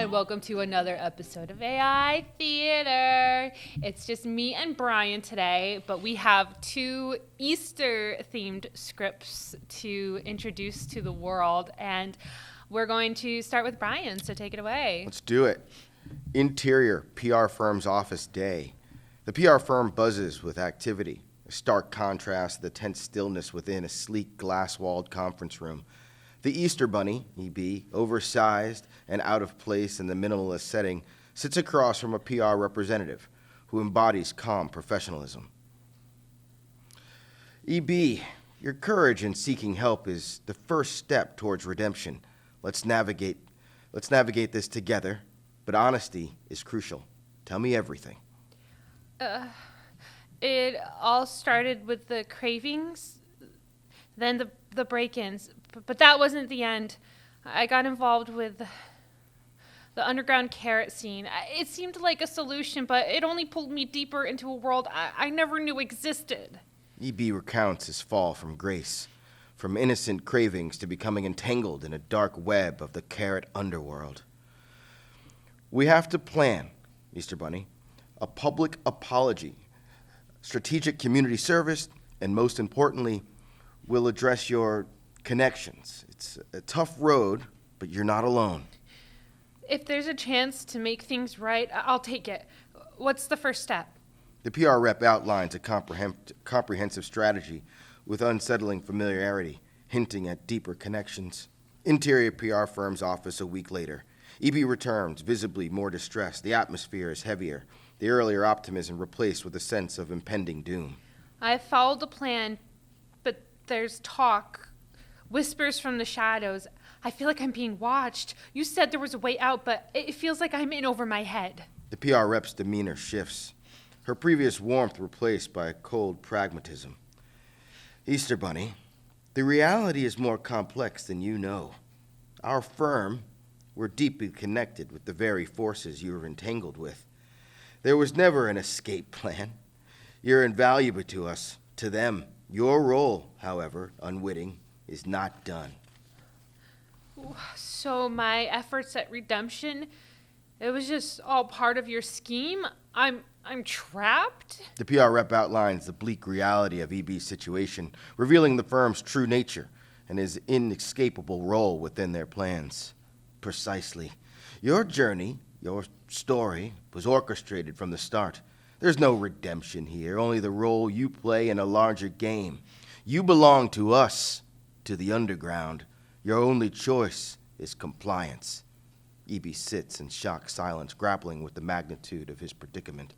and welcome to another episode of AI Theater. It's just me and Brian today, but we have two Easter-themed scripts to introduce to the world, and we're going to start with Brian, so take it away. Let's do it. Interior PR firm's office day. The PR firm buzzes with activity, a stark contrast to the tense stillness within a sleek glass-walled conference room. The Easter Bunny, EB, oversized and out of place in the minimalist setting, sits across from a PR representative who embodies calm professionalism. EB, your courage in seeking help is the first step towards redemption. Let's navigate this together, but honesty is crucial. Tell me everything. It all started with the cravings, then the break-ins, but that wasn't the end. I got involved with the underground carrot scene. It seemed like a solution, but it only pulled me deeper into a world I never knew existed. EB recounts his fall from grace, from innocent cravings to becoming entangled in a dark web of the carrot underworld. We have to plan, Easter Bunny, a public apology, strategic community service, and most importantly, we'll address your connections. It's a tough road, but you're not alone. If there's a chance to make things right, I'll take it. What's the first step? The PR rep outlines a comprehensive strategy with unsettling familiarity, hinting at deeper connections. Interior PR firm's office a week later. EB returns, visibly more distressed. The atmosphere is heavier, the earlier optimism replaced with a sense of impending doom. I followed the plan, but there's talk, whispers from the shadows. I feel like I'm being watched. You said there was a way out, but it feels like I'm in over my head. The PR rep's demeanor shifts, her previous warmth replaced by a cold pragmatism. Easter Bunny, the reality is more complex than you know. Our firm, we're deeply connected with the very forces you are entangled with. There was never an escape plan. You're invaluable to us, to them. Your role, however, unwitting, is not done. So my efforts at redemption, it was just all part of your scheme? I'm trapped? The PR rep outlines the bleak reality of EB's situation, revealing the firm's true nature and his inescapable role within their plans. Precisely. Your journey, your story, was orchestrated from the start. There's no redemption here, only the role you play in a larger game. You belong to us, to the underground. Your only choice is compliance. EB sits in shocked silence, grappling with the magnitude of his predicament.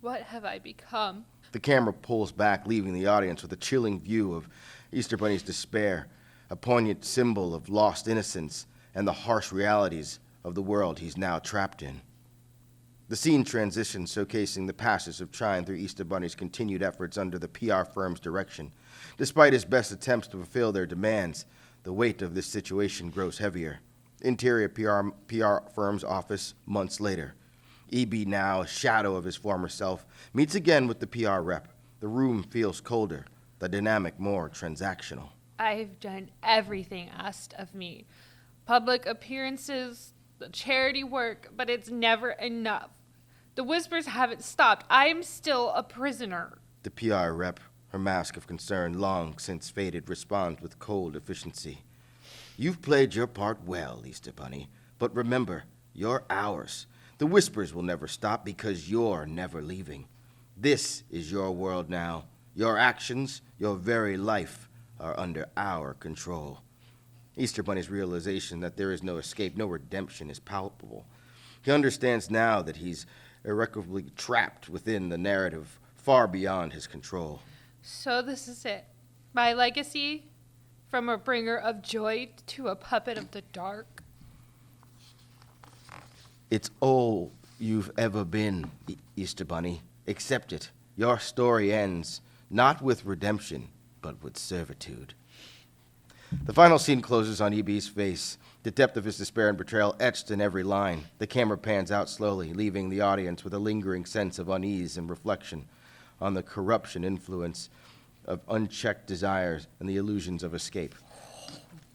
What have I become? The camera pulls back, leaving the audience with a chilling view of Easter Bunny's despair, a poignant symbol of lost innocence and the harsh realities of the world he's now trapped in. The scene transitions, showcasing the passage of time through Easter Bunny's continued efforts under the PR firm's direction. Despite his best attempts to fulfill their demands, the weight of this situation grows heavier. Interior PR firm's office months later. EB, now a shadow of his former self, meets again with the PR rep. The room feels colder, the dynamic more transactional. I've done everything asked of me. Public appearances, the charity work, but it's never enough. The whispers haven't stopped. I'm still a prisoner. The PR rep, her mask of concern long since faded, responds with cold efficiency. You've played your part well, Easter Bunny, but remember, you're ours. The whispers will never stop because you're never leaving. This is your world now. Your actions, your very life, are under our control. Easter Bunny's realization that there is no escape, no redemption is palpable. He understands now that he's irrecoverably trapped within the narrative far beyond his control. So this is it. My legacy, from a bringer of joy to a puppet of the dark. It's all you've ever been, Easter Bunny. Accept it. Your story ends not with redemption, but with servitude. The final scene closes on EB's face, the depth of his despair and betrayal etched in every line. The camera pans out slowly, leaving the audience with a lingering sense of unease and reflection on the corruption influence of unchecked desires and the illusions of escape.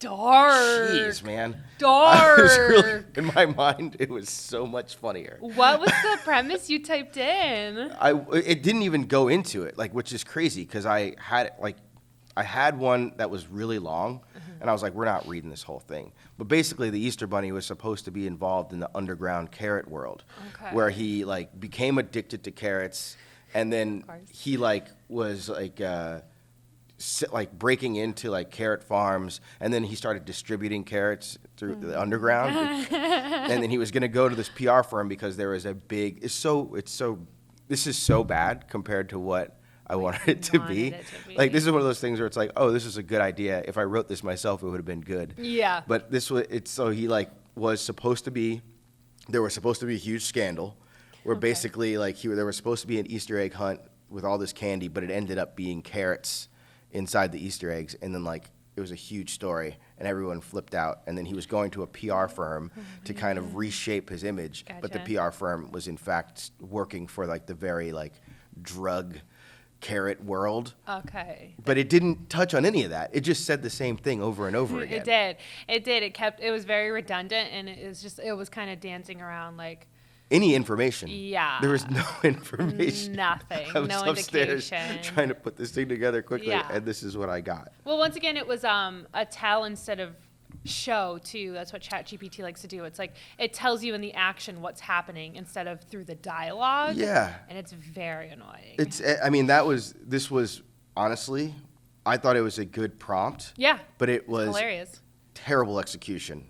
dark. Jeez, man. Dark. I was really, in my mind, it was so much funnier. What was the premise you typed in? It didn't even go into it, like, which is crazy because I had one that was really long, and I was like, we're not reading this whole thing. But basically, the Easter Bunny was supposed to be involved in the underground carrot world, Okay. where he like became addicted to carrots, and then course. he like was like breaking into like carrot farms, and then he started distributing carrots through the underground, and then he was going to go to this PR firm because there was a big. This is so bad compared to what I wanted it to be. Like, this is one of those things where it's like, oh, this is a good idea. If I wrote this myself, it would have been good. Yeah. But so he like was supposed to be, there was supposed to be a huge scandal where basically like there was supposed to be an Easter egg hunt with all this candy, but it ended up being carrots inside the Easter eggs. And then like, it was a huge story and everyone flipped out. And then he was going to a PR firm to kind of reshape his image. But the Gotcha. PR firm was in fact working for like the very like drug carrot world, Okay. but it didn't touch on any of that. It just said the same thing over and over again. It did. It did. It was very redundant, and it was kind of dancing around like Any information. Yeah. There was no information. nothing, I was no upstairs indication. trying to put this thing together quickly, Yeah. and this is what I got. Well, once again, it was a tell instead of show too. That's what ChatGPT likes to do. It's like it tells you in the action what's happening instead of through the dialogue. Yeah. And it's very annoying. I mean, this was, honestly, I thought it was a good prompt. Yeah. But it was Hilarious. terrible execution.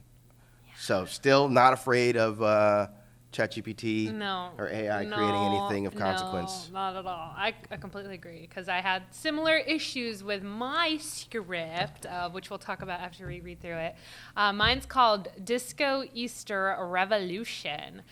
So still not afraid of ChatGPT No. or AI creating anything of consequence. No, not at all. I completely agree because I had similar issues with my script, which we'll talk about after we read through it. Mine's called Disco Easter Revolution.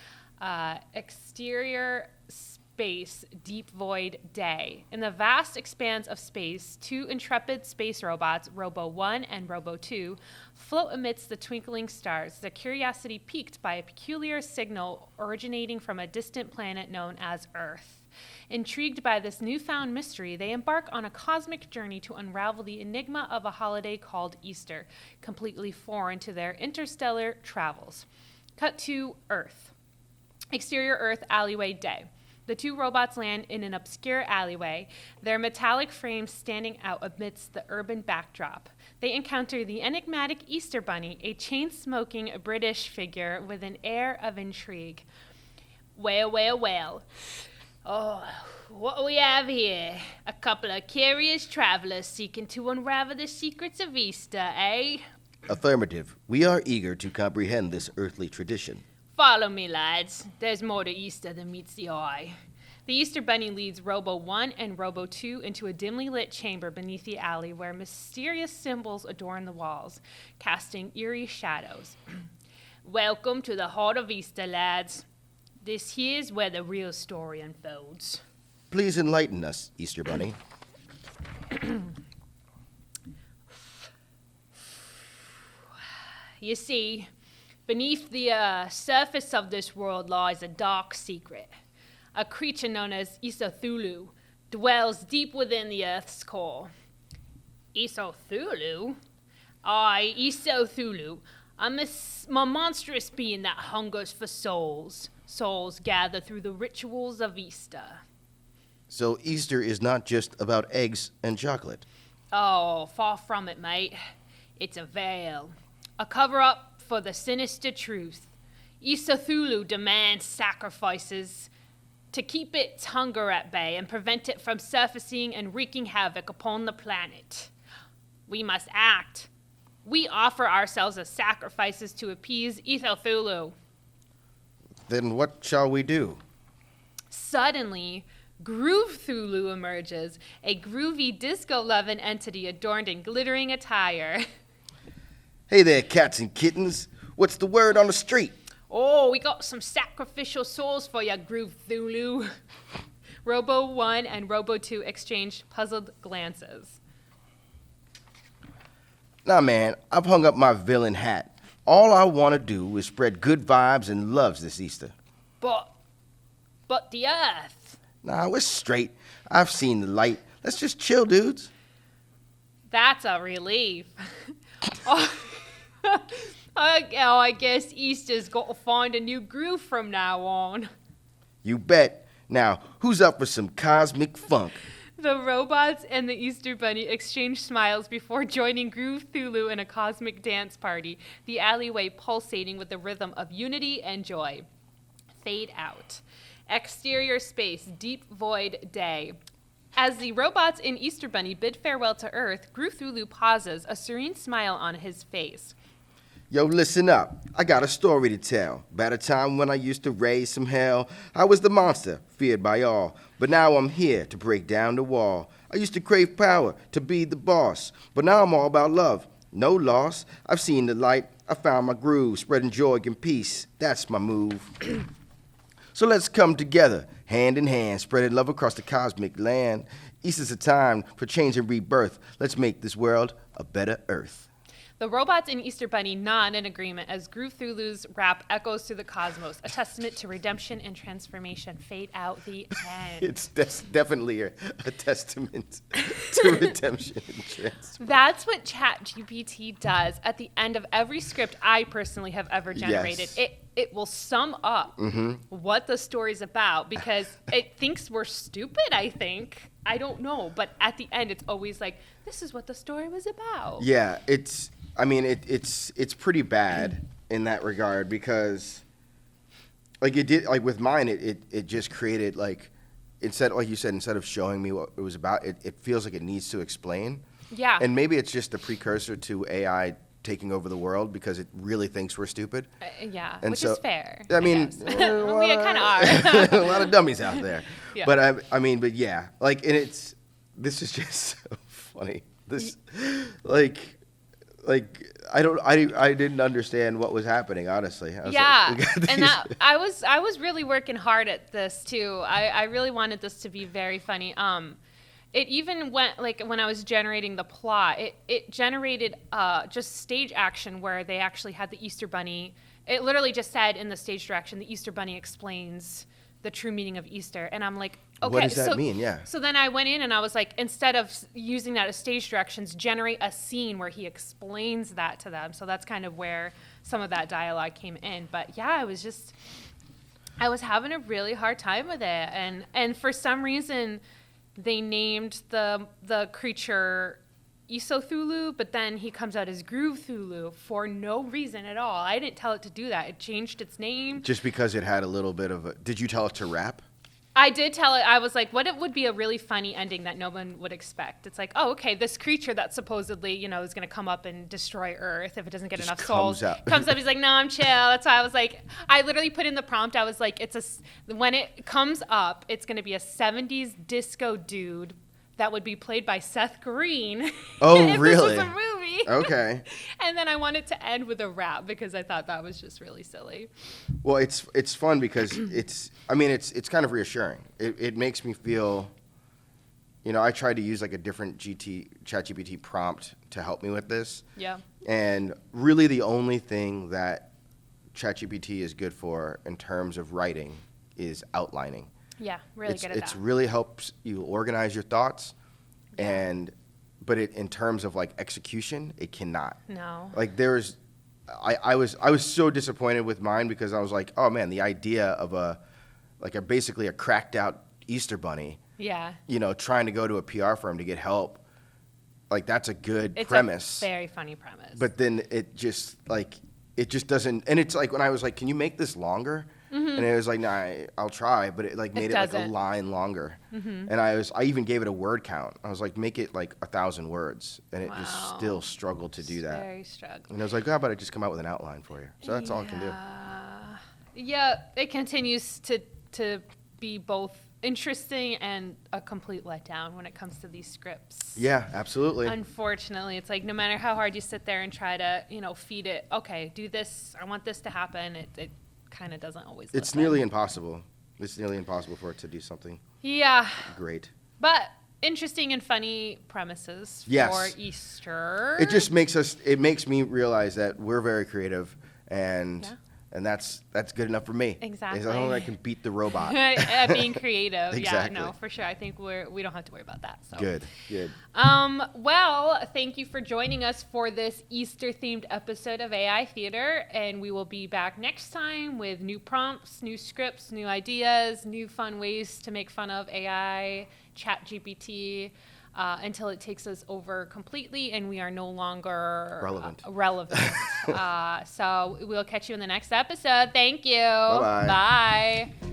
Exterior space, deep void day. In the vast expanse of space, two intrepid space robots, Robo 1 and Robo 2, float amidst the twinkling stars, their curiosity piqued by a peculiar signal originating from a distant planet known as Earth. Intrigued by this newfound mystery, they embark on a cosmic journey to unravel the enigma of a holiday called Easter, completely foreign to their interstellar travels. Cut to Earth. Exterior Earth alleyway day. The two robots land in an obscure alleyway, their metallic frames standing out amidst the urban backdrop. They encounter the enigmatic Easter Bunny, a chain-smoking British figure with an air of intrigue. Well, well, well. Oh, what we have here? A couple of curious travelers seeking to unravel the secrets of Easter, eh? Affirmative. We are eager to comprehend this earthly tradition. Follow me, lads. There's more to Easter than meets the eye. The Easter Bunny leads Robo 1 and Robo 2 into a dimly lit chamber beneath the alley where mysterious symbols adorn the walls, casting eerie shadows. Welcome to the heart of Easter, lads. This here's where the real story unfolds. Please enlighten us, Easter Bunny. You see, beneath the surface of this world lies a dark secret. A creature known as Isethulu dwells deep within the Earth's core. Isethulu? Aye, Isethulu. A monstrous being that hungers for souls. Souls gathered through the rituals of Easter. So Easter is not just about eggs and chocolate. Oh, far from it, mate. It's a veil. A cover-up for the sinister truth. Isethulu demands sacrifices to keep its hunger at bay and prevent it from surfacing and wreaking havoc upon the planet. We must act. We offer ourselves as sacrifices to appease Isethulu. Then what shall we do? Suddenly, Groove Thulu emerges, a groovy disco-loving entity adorned in glittering attire. Hey there, cats and kittens. What's the word on the street? Oh, we got some sacrificial souls for ya, Groove Thulu. Robo 1 and Robo 2 exchange puzzled glances. Nah, man, I've hung up my villain hat. All I want to do is spread good vibes and loves this Easter. But the Earth. Nah, we're straight. I've seen the light. Let's just chill, dudes. That's a relief. Oh, I guess Easter's got to find a new groove from now on. You bet. Now, who's up for some cosmic funk? The robots and the Easter Bunny exchange smiles before joining Groove Thulu in a cosmic dance party, the alleyway pulsating with the rhythm of unity and joy. Fade out. Exterior space, deep void day. As the robots in Easter Bunny bid farewell to Earth, Groove Thulu pauses, a serene smile on his face. Yo, listen up. I got a story to tell. About a time when I used to raise some hell. I was the monster, feared by all. But now I'm here to break down the wall. I used to crave power, to be the boss. But now I'm all about love. No loss. I've seen the light. I found my groove, spreading joy and peace. That's my move. So let's come together, hand in hand, spreading love across the cosmic land. Easter's a time for change and rebirth. Let's make this world a better earth. The robots in Easter Bunny nod in agreement as Groove Thulu's rap echoes through the cosmos, a testament to redemption and transformation. Fade out the end. It's definitely a testament to redemption and transformation. That's what ChatGPT does at the end of every script I personally have ever generated. Yes. It will sum up what the story's about because it thinks we're stupid, I think. I don't know. But at the end, it's always like, this is what the story was about. Yeah, it's pretty bad in that regard because, like it did, like with mine, it just created like, instead, like you said, instead of showing me what it was about, it feels like it needs to explain. Yeah. And maybe it's just a precursor to AI taking over the world because it really thinks we're stupid. Yeah, And which so, is fair. I mean, we kind of are. a lot of dummies out there. Yeah. But but yeah, like, and this is just so funny. This, like I didn't understand what was happening, honestly. I was Yeah, like, we got and these- I was really working hard at this too. I really wanted this to be very funny. It even went, like, when I was generating the plot, it generated just stage action where they actually had the Easter Bunny. It literally just said in the stage direction, the Easter Bunny explains the true meaning of Easter. And I'm like, okay. What does that mean? Yeah. So then I went in and I was like, instead of using that as stage directions, generate a scene where he explains that to them. So that's kind of where some of that dialogue came in. But yeah, I was having a really hard time with it. And for some reason, they named the creature Isothulu, but then he comes out as Groove Thulu for no reason at all. I didn't tell it to do that. It changed its name. Just because it had a little bit of a. Did you tell it to rap? I did tell it. I was like, what it would be a really funny ending that no one would expect. It's like, oh, okay, this creature that supposedly, is going to come up and destroy Earth if it doesn't get Just enough souls. comes out. He's like, no, I'm chill. That's why I was like, I literally put in the prompt. I was like, when it comes up, it's going to be a 70s disco dude that would be played by Seth Green. Oh, if really? This was a movie. Okay. And then I wanted to end with a rap because I thought that was just really silly. Well, it's fun because it's kind of reassuring. It makes me feel, I tried to use like a different ChatGPT prompt to help me with this. Yeah. And really the only thing that ChatGPT is good for in terms of writing is outlining. Yeah, really good at It's that. really helps you organize your thoughts, but in terms of like execution, it cannot. No. Like I was so disappointed with mine because I was like, oh man, the idea of basically a cracked out Easter bunny, Yeah. trying to go to a PR firm to get help, like that's a good It's premise. a very funny premise. But then it just doesn't, and it's like when I was like, can you make this longer? And it was like, nah, I'll try, but it like made it like a doesn't. line longer. And I even gave it a word count. I was like, make it like 1,000 words, and it just Wow. still struggled to do that. Very struggling. And I was like, how about I just come out with an outline for you? So that's all I can do. Yeah, it continues to be both interesting and a complete letdown when it comes to these scripts. Yeah, absolutely. Unfortunately, it's like no matter how hard you sit there and try to, feed it, okay, do this, I want this to happen, it kind of doesn't always It's listen. nearly impossible. It's nearly impossible for it to do something Yeah, great. but interesting and funny premises Yes. for Easter. It just makes me realize that we're very creative and Yeah. And that's good enough for me. Exactly. As long as I can beat the robot. Being creative. Exactly. Yeah, no, for sure. I think we don't have to worry about that. So. Good. Well, thank you for joining us for this Easter-themed episode of AI Theater, and we will be back next time with new prompts, new scripts, new ideas, new fun ways to make fun of AI, ChatGPT, until it takes us over completely and we are no longer relevant. So we'll catch you in the next episode. Thank you. Bye-bye. Bye.